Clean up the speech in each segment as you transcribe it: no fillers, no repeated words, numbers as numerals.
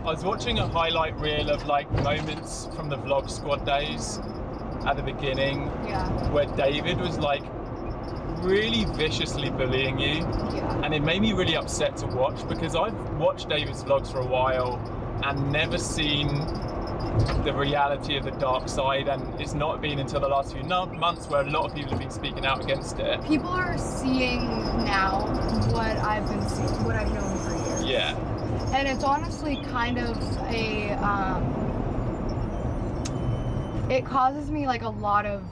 was watching a highlight reel of like moments from the Vlog Squad days at the beginning, where David was like really viciously bullying you, and it made me really upset to watch, because I've watched David's vlogs for a while and never seen the reality of the dark side, and it's not been until the last few months where a lot of people have been speaking out against it. People are seeing now what I've been seeing, what I've known for years. Yeah. And it's honestly kind of a, it causes me like a lot of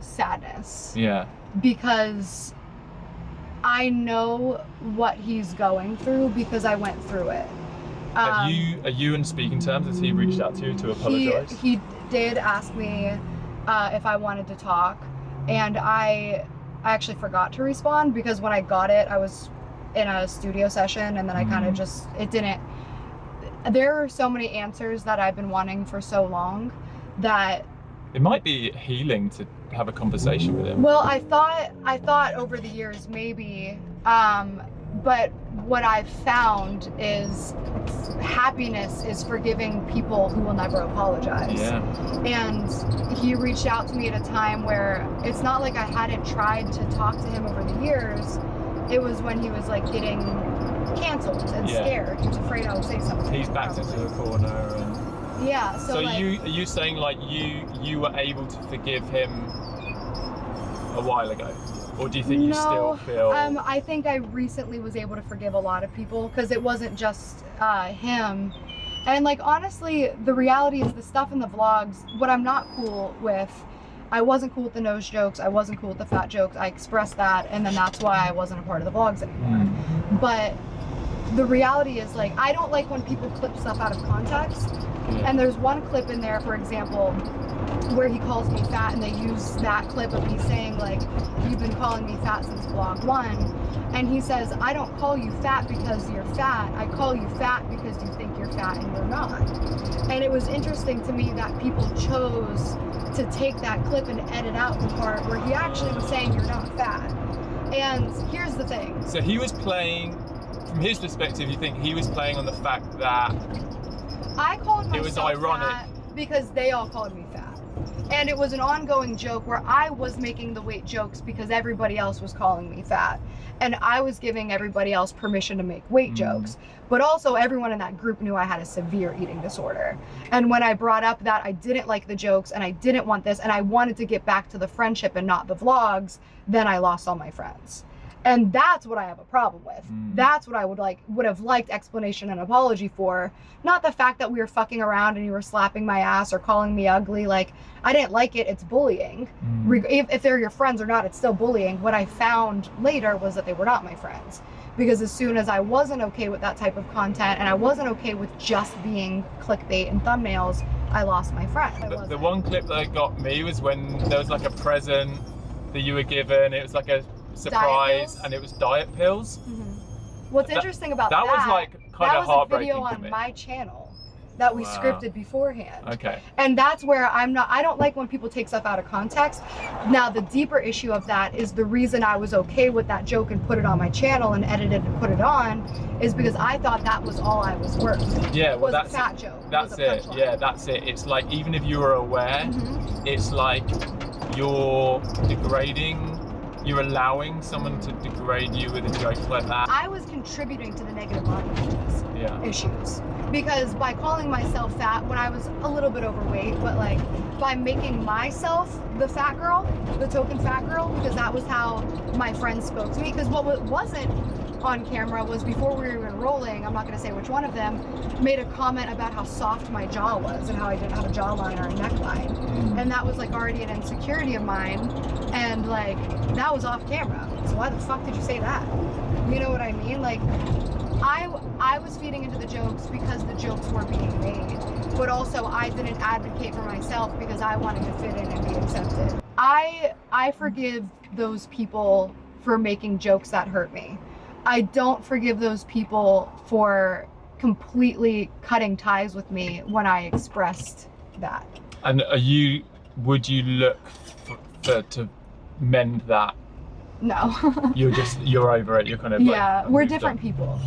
sadness. Yeah. Because I know what he's going through because I went through it. Are you in speaking terms? Has he reached out to you to apologize? He did ask me if I wanted to talk, and I actually forgot to respond, because when I got it, I was in a studio session, and then I kind of just, there are so many answers that I've been wanting for so long that it might be healing to have a conversation with him. Well, I thought over the years maybe, but what I've found is happiness is forgiving people who will never apologize. Yeah. And he reached out to me at a time where it's not like I hadn't tried to talk to him over the years. It was when he was like getting canceled and scared. He was afraid I would say something. He's backed into the corner. And yeah. So like, are you saying like you were able to forgive him a while ago? Or do you think you still feel... I think I recently was able to forgive a lot of people, because it wasn't just him. And like, honestly, the reality is the stuff in the vlogs, what I'm not cool with, I wasn't cool with the nose jokes, I wasn't cool with the fat jokes, I expressed that, and then that's why I wasn't a part of the vlogs anymore. But the reality is, like, I don't like when people clip stuff out of context. And there's one clip in there, for example, where he calls me fat, and they use that clip of me saying like, you've been calling me fat since vlog 1, and he says, I don't call you fat because you're fat, I call you fat because you think you're fat and you're not. And it was interesting to me that people chose to take that clip and edit out the part where he actually was saying you're not fat. And here's the thing. So he was playing, from his perspective, you think he was playing on the fact that I called myself it was ironic fat because they all called me fat. And it was an ongoing joke where I was making the weight jokes because everybody else was calling me fat. And I was giving everybody else permission to make weight jokes. But also everyone in that group knew I had a severe eating disorder. And when I brought up that I didn't like the jokes and I didn't want this and I wanted to get back to the friendship and not the vlogs, then I lost all my friends. And that's what I have a problem with. That's what I would have liked explanation and apology for. Not the fact that we were fucking around and you were slapping my ass or calling me ugly. Like, I didn't like it, it's bullying. If they're your friends or not, it's still bullying. What I found later was that they were not my friends. Because as soon as I wasn't okay with that type of content and I wasn't okay with just being clickbait and thumbnails, I lost my friend. The one clip that got me was when there was like a present that you were given. It was like a surprise, and it was diet pills. What's interesting about that was like kind of heartbreaking. That was a video on my channel that we scripted beforehand. Okay. And that's where I don't like when people take stuff out of context. Now the deeper issue of that is the reason I was okay with that joke and put it on my channel and edited and put it on is because I thought that was all I was worth. Yeah, well, that's a fat joke. That's it. Yeah, that's it. It's like, even if you were aware, it's like you're degrading. You're allowing someone to degrade you with a joke like that. I was contributing to the negative body issues because by calling myself fat when I was a little bit overweight, but like by making myself the fat girl, the token fat girl, because that was how my friends spoke to me. Because what wasn't on camera was before we were even rolling, I'm not going to say which one of them, made a comment about how soft my jaw was and how I didn't have a jawline or a neckline. And that was like already an insecurity of mine. And like, that was off camera. So why the fuck did you say that? You know what I mean? Like, I was feeding into the jokes because the jokes were being made. But also I didn't advocate for myself because I wanted to fit in and be accepted. I forgive those people for making jokes that hurt me. I don't forgive those people for completely cutting ties with me when I expressed that. And would you look to mend that? No. You're over it, you're kind of yeah, like, we're different people.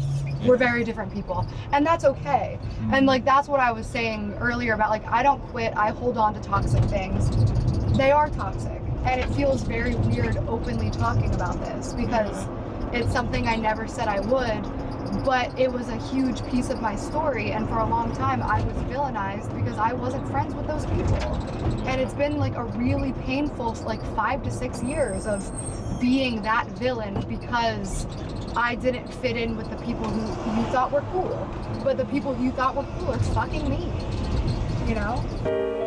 We're very different people, and that's okay. And like, that's what I was saying earlier about, like, I don't quit, I hold on to toxic things. They are toxic, and it feels very weird openly talking about this because it's something I never said I would, but it was a huge piece of my story, and for a long time I was villainized because I wasn't friends with those people. And it's been like a really painful like 5 to 6 years of being that villain because I didn't fit in with the people who you thought were cool, but the people you thought were cool are fucking me, you know?